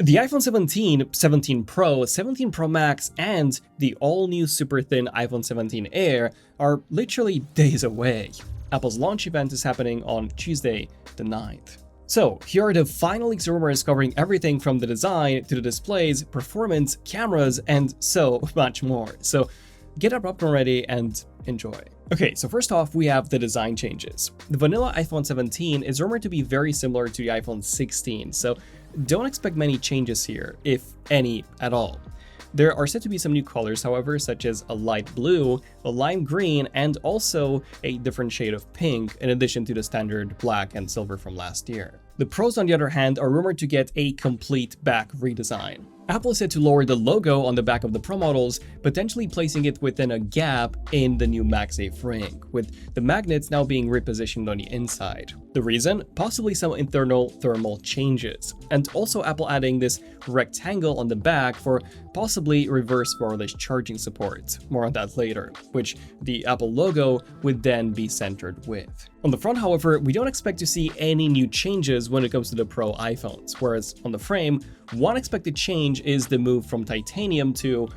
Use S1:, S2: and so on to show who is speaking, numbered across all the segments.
S1: The iPhone 17, 17 Pro, 17 Pro Max, and the all-new super thin iPhone 17 Air are literally days away. Apple's launch event is happening on Tuesday, the 9th. So, here are the final leaks rumors covering everything from the design to the displays, performance, cameras, and so much more. So, get your popcorn ready and enjoy. Okay, so first off, we have the design changes. The vanilla iPhone 17 is rumored to be very similar to the iPhone 16, so don't expect many changes here, if any at all. There are said to be some new colors, however, such as a light blue, a lime green, and also a different shade of pink, in addition to the standard black and silver from last year. The Pros, on the other hand, are rumored to get a complete back redesign. Apple is said to lower the logo on the back of the Pro models, potentially placing it within a gap in the new MagSafe ring, with the magnets now being repositioned on the inside. The reason? Possibly some internal thermal changes, and also Apple adding this rectangle on the back for possibly reverse wireless charging support. More on that later, which the Apple logo would then be centered with. On the front, however, we don't expect to see any new changes when it comes to the Pro iPhones, whereas on the frame, one expected change is the move from titanium to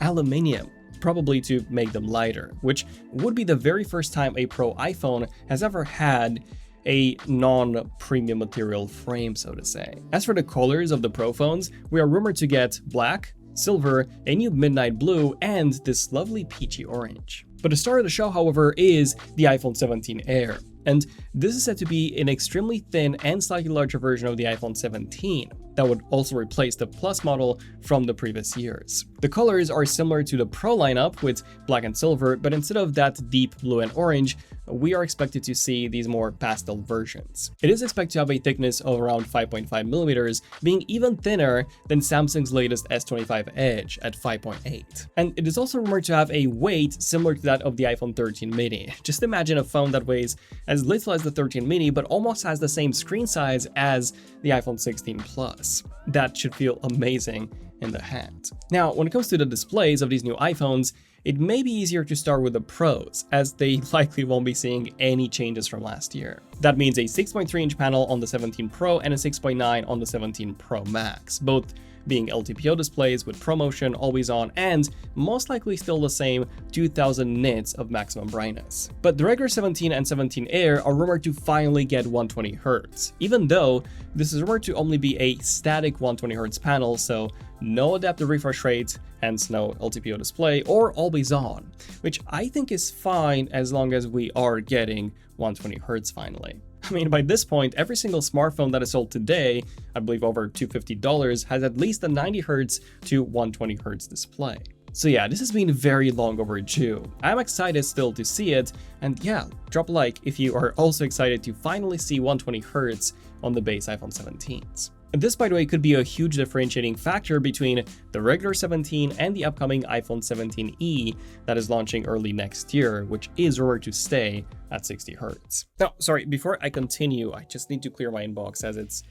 S1: aluminium, probably to make them lighter, which would be the very first time a Pro iPhone has ever had a non-premium material frame, so to say. As for the colors of the Pro phones, we are rumored to get black, silver, a new midnight blue, and this lovely peachy orange. But the star of the show, however, is the iPhone 17 Air. And this is said to be an extremely thin and slightly larger version of the iPhone 17 that would also replace the Plus model from the previous years. The colors are similar to the Pro lineup with black and silver, but instead of that deep blue and orange, we are expected to see these more pastel versions. It is expected to have a thickness of around 5.5 millimeters, being even thinner than Samsung's latest S25 Edge at 5.8. And it is also rumored to have a weight similar to that of the iPhone 13 mini. Just imagine a phone that weighs as little as the 13 mini, but almost has the same screen size as the iPhone 16 Plus. That should feel amazing in the hand. Now, when it comes to the displays of these new iPhones, it may be easier to start with the Pros, as they likely won't be seeing any changes from last year. That means a 6.3-inch panel on the 17 Pro and a 6.9 on the 17 Pro Max, both being LTPO displays with ProMotion, always on, and most likely still the same 2000 nits of maximum brightness. But the regular 17 and 17 Air are rumored to finally get 120Hz, even though this is rumored to only be a static 120Hz panel, so no adaptive refresh rate, hence no LTPO display, or always on, which I think is fine as long as we are getting 120Hz finally. I mean, by this point, every single smartphone that is sold today, I believe over $250, has at least a 90Hz to 120Hz display. So yeah, this has been very long overdue. I'm excited still to see it, and yeah, drop a like if you are also excited to finally see 120Hz on the base iPhone 17s. This, by the way, could be a huge differentiating factor between the regular 17 and the upcoming iPhone 17e that is launching early next year, which is rumored to stay at 60Hz. Now, sorry, before I continue, I just need to clear my inbox as it's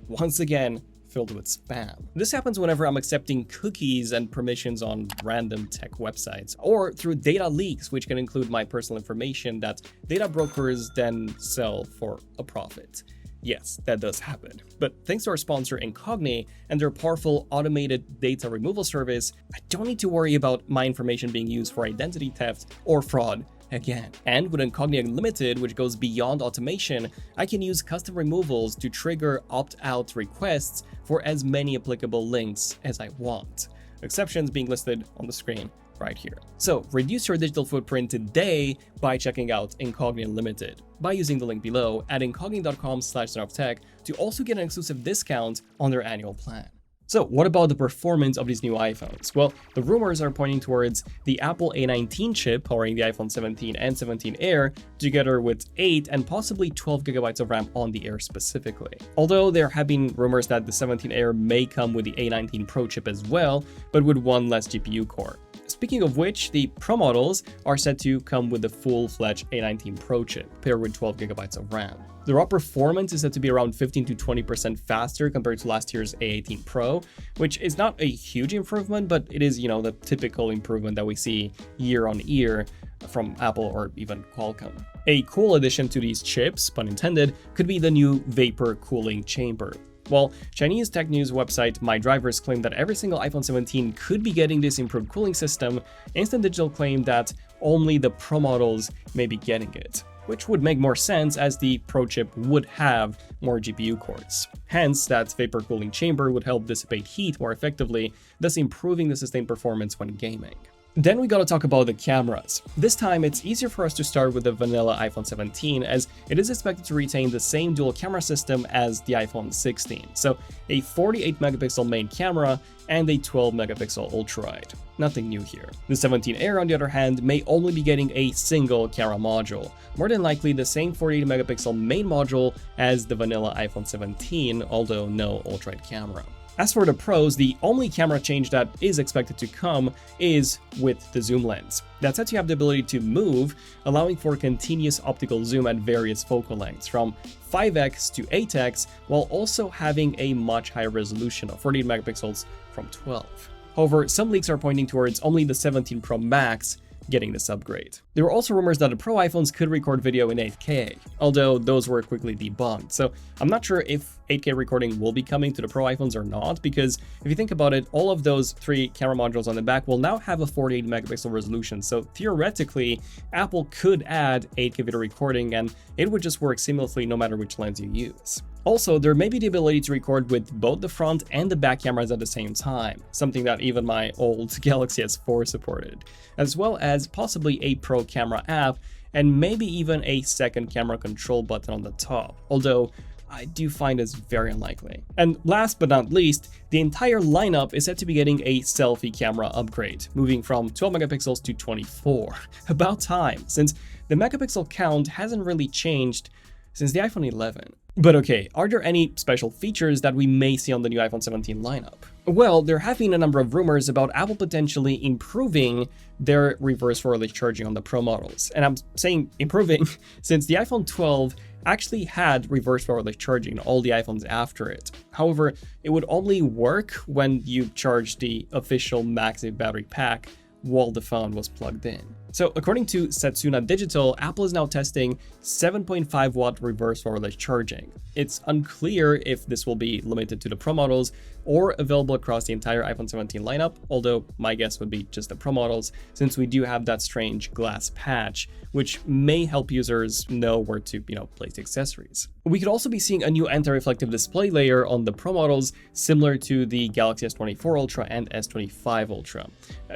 S1: once again filled with spam. This happens whenever I'm accepting cookies and permissions on random tech websites, or through data leaks, which can include my personal information that data brokers then sell for a profit. Yes, that does happen. But thanks to our sponsor Enquiries and their powerful automated data removal service, I don't need to worry about my information being used for identity theft or fraud again. And with Enquiries Unlimited, which goes beyond automation, I can use custom removals to trigger opt-out requests for as many applicable links as I want. Exceptions being listed on the screen right here. So reduce your digital footprint today by checking out Enquiries Unlimited by using the link below at enquiries.com/ZONEofTECH to also get an exclusive discount on their annual plan. So what about the performance of these new iPhones? Well, the rumors are pointing towards the Apple A19 chip powering the iPhone 17 and 17 Air, together with 8 and possibly 12 GB of RAM on the Air specifically. Although there have been rumors that the 17 Air may come with the A19 Pro chip as well, but with one less GPU core. Speaking of which, the Pro models are set to come with the full-fledged A19 Pro chip, paired with 12 GB of RAM. The raw performance is said to be around 15 to 20% faster compared to last year's A18 Pro, which is not a huge improvement, but it is, the typical improvement that we see year on year from Apple or even Qualcomm. A cool addition to these chips, pun intended, could be the new vapor cooling chamber. While Chinese tech news website My Drivers claimed that every single iPhone 17 could be getting this improved cooling system, Instant Digital claimed that only the Pro models may be getting it, which would make more sense as the Pro chip would have more GPU cores. Hence, that vapor cooling chamber would help dissipate heat more effectively, thus improving the sustained performance when gaming. Then we gotta talk about the cameras. This time, it's easier for us to start with the vanilla iPhone 17 as it is expected to retain the same dual camera system as the iPhone 16. So a 48 megapixel main camera and a 12 megapixel ultra-wide. Nothing new here. The 17 Air, on the other hand, may only be getting a single camera module, more than likely the same 48 megapixel main module as the vanilla iPhone 17, although no ultra-wide camera. As for the Pros, the only camera change that is expected to come is with the zoom lens. That said, you have the ability to move, allowing for continuous optical zoom at various focal lengths, from 5x to 8x, while also having a much higher resolution of 48 megapixels from 12. However, some leaks are pointing towards only the 17 Pro Max getting this upgrade. There were also rumors that the Pro iPhones could record video in 8K, although those were quickly debunked. So I'm not sure if 8K recording will be coming to the Pro iPhones or not, because if you think about it, all of those 3 camera modules on the back will now have a 48 megapixel resolution. So theoretically, Apple could add 8K video recording and it would just work seamlessly no matter which lens you use. Also, there may be the ability to record with both the front and the back cameras at the same time, something that even my old Galaxy S4 supported, as well as possibly a Pro camera app and maybe even a second camera control button on the top, although I do find this very unlikely. And last but not least, the entire lineup is said to be getting a selfie camera upgrade, moving from 12 megapixels to 24. About time, since the megapixel count hasn't really changed since the iPhone 11. But okay, are there any special features that we may see on the new iPhone 17 lineup? Well, there have been a number of rumors about Apple potentially improving their reverse wireless charging on the Pro models. And I'm saying improving since the iPhone 12 actually had reverse wireless charging on all the iPhones after it. However, it would only work when you charge the official MagSafe battery pack while the phone was plugged in. So according to Setsuna Digital, Apple is now testing 7.5 watt reverse wireless charging. It's unclear if this will be limited to the Pro models or available across the entire iPhone 17 lineup, although my guess would be just the Pro models, since we do have that strange glass patch, which may help users know where to, place the accessories. We could also be seeing a new anti-reflective display layer on the Pro models, similar to the Galaxy S24 Ultra and S25 Ultra.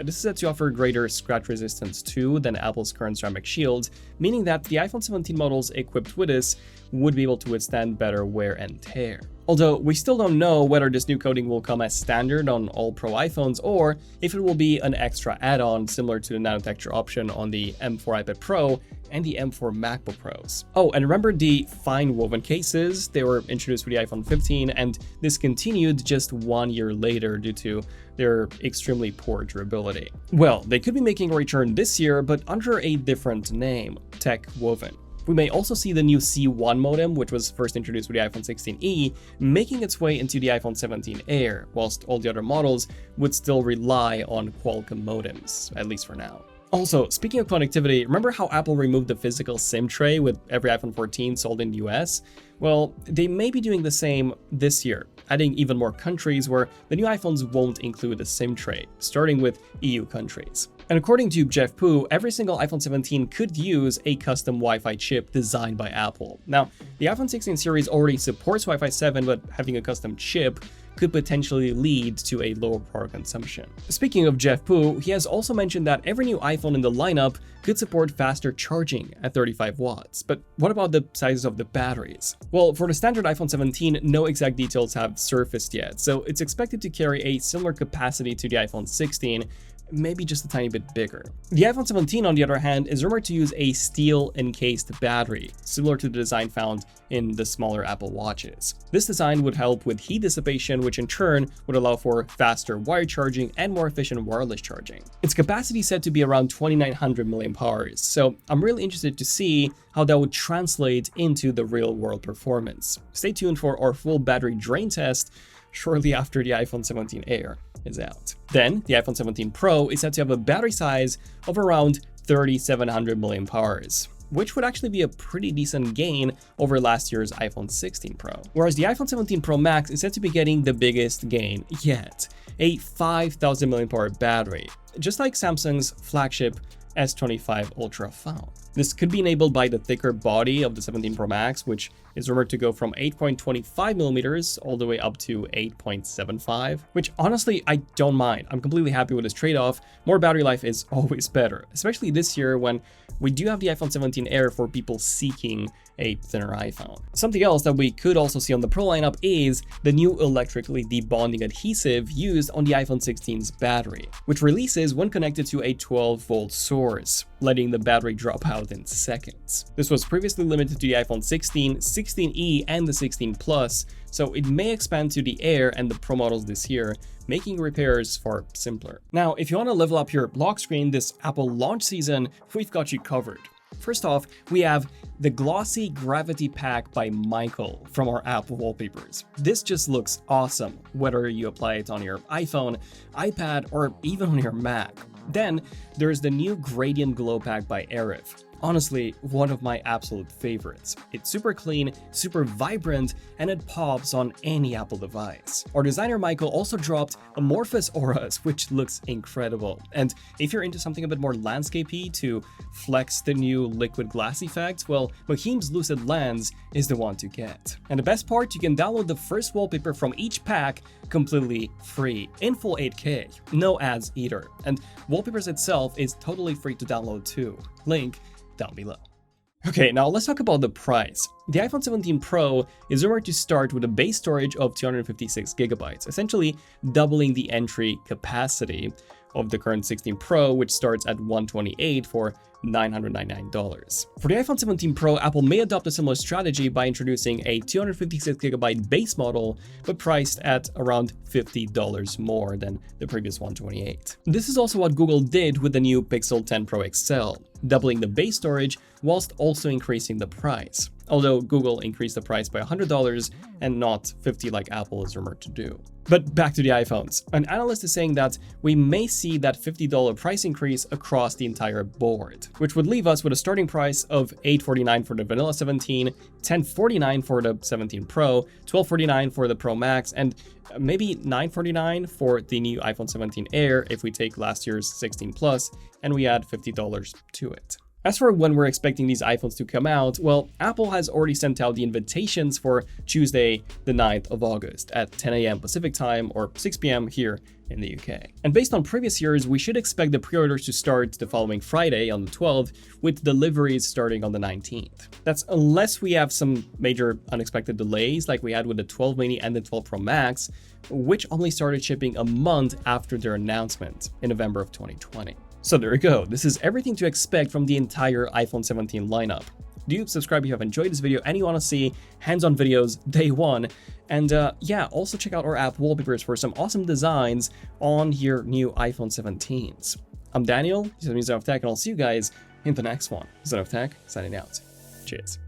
S1: This is said to offer greater scratch resistance too than Apple's current ceramic shield, meaning that the iPhone 17 models equipped with this would be able to withstand better wear and tear. Although we still don't know whether this new coating will come as standard on all Pro iPhones or if it will be an extra add-on similar to the nanotexture option on the M4 iPad Pro and the M4 MacBook Pros. Oh, and remember the fine woven cases? They were introduced with the iPhone 15 and discontinued just 1 year later due to their extremely poor durability. Well, they could be making a return this year, but under a different name, Tech Woven. We may also see the new C1 modem, which was first introduced with the iPhone 16e, making its way into the iPhone 17 Air, whilst all the other models would still rely on Qualcomm modems, at least for now. Also, speaking of connectivity, remember how Apple removed the physical SIM tray with every iPhone 14 sold in the US? Well, they may be doing the same this year, adding even more countries where the new iPhones won't include a SIM tray, starting with EU countries. And according to Jeff Poo, every single iPhone 17 could use a custom Wi-Fi chip designed by Apple. Now, the iPhone 16 series already supports Wi-Fi 7, but having a custom chip could potentially lead to a lower power consumption. Speaking of Jeff Poo, he has also mentioned that every new iPhone in the lineup could support faster charging at 35 watts. But what about the sizes of the batteries? Well, for the standard iPhone 17, no exact details have surfaced yet, so it's expected to carry a similar capacity to the iPhone 16, maybe just a tiny bit bigger. The iPhone 17, on the other hand, is rumored to use a steel encased battery, similar to the design found in the smaller Apple Watches. This design would help with heat dissipation, which in turn would allow for faster wired charging and more efficient wireless charging. Its capacity is said to be around 2,900 mAh, so I'm really interested to see how that would translate into the real-world performance. Stay tuned for our full battery drain test shortly after the iPhone 17 Air is out. Then, the iPhone 17 Pro is said to have a battery size of around 3,700 mAh, which would actually be a pretty decent gain over last year's iPhone 16 Pro. Whereas the iPhone 17 Pro Max is said to be getting the biggest gain yet, a 5,000 mAh battery, just like Samsung's flagship S25 Ultra found. This could be enabled by the thicker body of the 17 Pro Max, which is rumored to go from 8.25 millimeters all the way up to 8.75, which honestly, I don't mind. I'm completely happy with this trade-off. More battery life is always better, especially this year when we do have the iPhone 17 Air for people seeking a thinner iPhone. Something else that we could also see on the Pro lineup is the new electrically debonding adhesive used on the iPhone 16's battery, which releases when connected to a 12-volt source, letting the battery drop out in seconds. This was previously limited to the iPhone 16, 16e, and the 16 Plus, so it may expand to the Air and the Pro models this year, making repairs far simpler. Now, if you want to level up your lock screen this Apple launch season, we've got you covered. First off, we have the glossy Gravity Pack by Michael from our app wallpapers. This just looks awesome, whether you apply it on your iPhone, iPad, or even on your Mac. Then there's the new Gradient Glow Pack by Arif. Honestly, one of my absolute favorites. It's super clean, super vibrant, and it pops on any Apple device. Our designer Michael also dropped Amorphous Auras, which looks incredible. And if you're into something a bit more landscapey to flex the new liquid glass effect, well, Mahim's Lucid Lens is the one to get. And the best part, you can download the first wallpaper from each pack completely free, in full 8K, no ads either. And Wallpapers itself is totally free to download too. Link down below. Okay, now let's talk about the price. The iPhone 17 Pro is rumored to start with a base storage of 256 gigabytes, essentially doubling the entry capacity of the current 16 Pro, which starts at $128 for $999. For the iPhone 17 Pro, Apple may adopt a similar strategy by introducing a 256GB base model, but priced at around $50 more than the previous $128. This is also what Google did with the new Pixel 10 Pro XL, doubling the base storage whilst also increasing the price. Although Google increased the price by $100 and not $50 like Apple is rumored to do. But back to the iPhones. An analyst is saying that we may see that $50 price increase across the entire board, which would leave us with a starting price of $849 for the vanilla 17, $1049 for the 17 Pro, $1249 for the Pro Max, and maybe $949 for the new iPhone 17 Air if we take last year's 16 Plus and we add $50 to it. As for when we're expecting these iPhones to come out, well, Apple has already sent out the invitations for Tuesday, the 9th of August at 10 a.m. Pacific time or 6 p.m. here in the UK. And based on previous years, we should expect the pre-orders to start the following Friday on the 12th, with deliveries starting on the 19th. That's unless we have some major unexpected delays like we had with the 12 mini and the 12 Pro Max, which only started shipping a month after their announcement in November of 2020. So there you go, this is everything to expect from the entire iPhone 17 lineup. Do subscribe if you have enjoyed this video and you want to see hands-on videos day one. And yeah, also check out our app wallpapers for some awesome designs on your new iPhone 17s. I'm Daniel, this is ZONEofTECH, and I'll see you guys in the next one. ZONEofTECH, signing out. Cheers.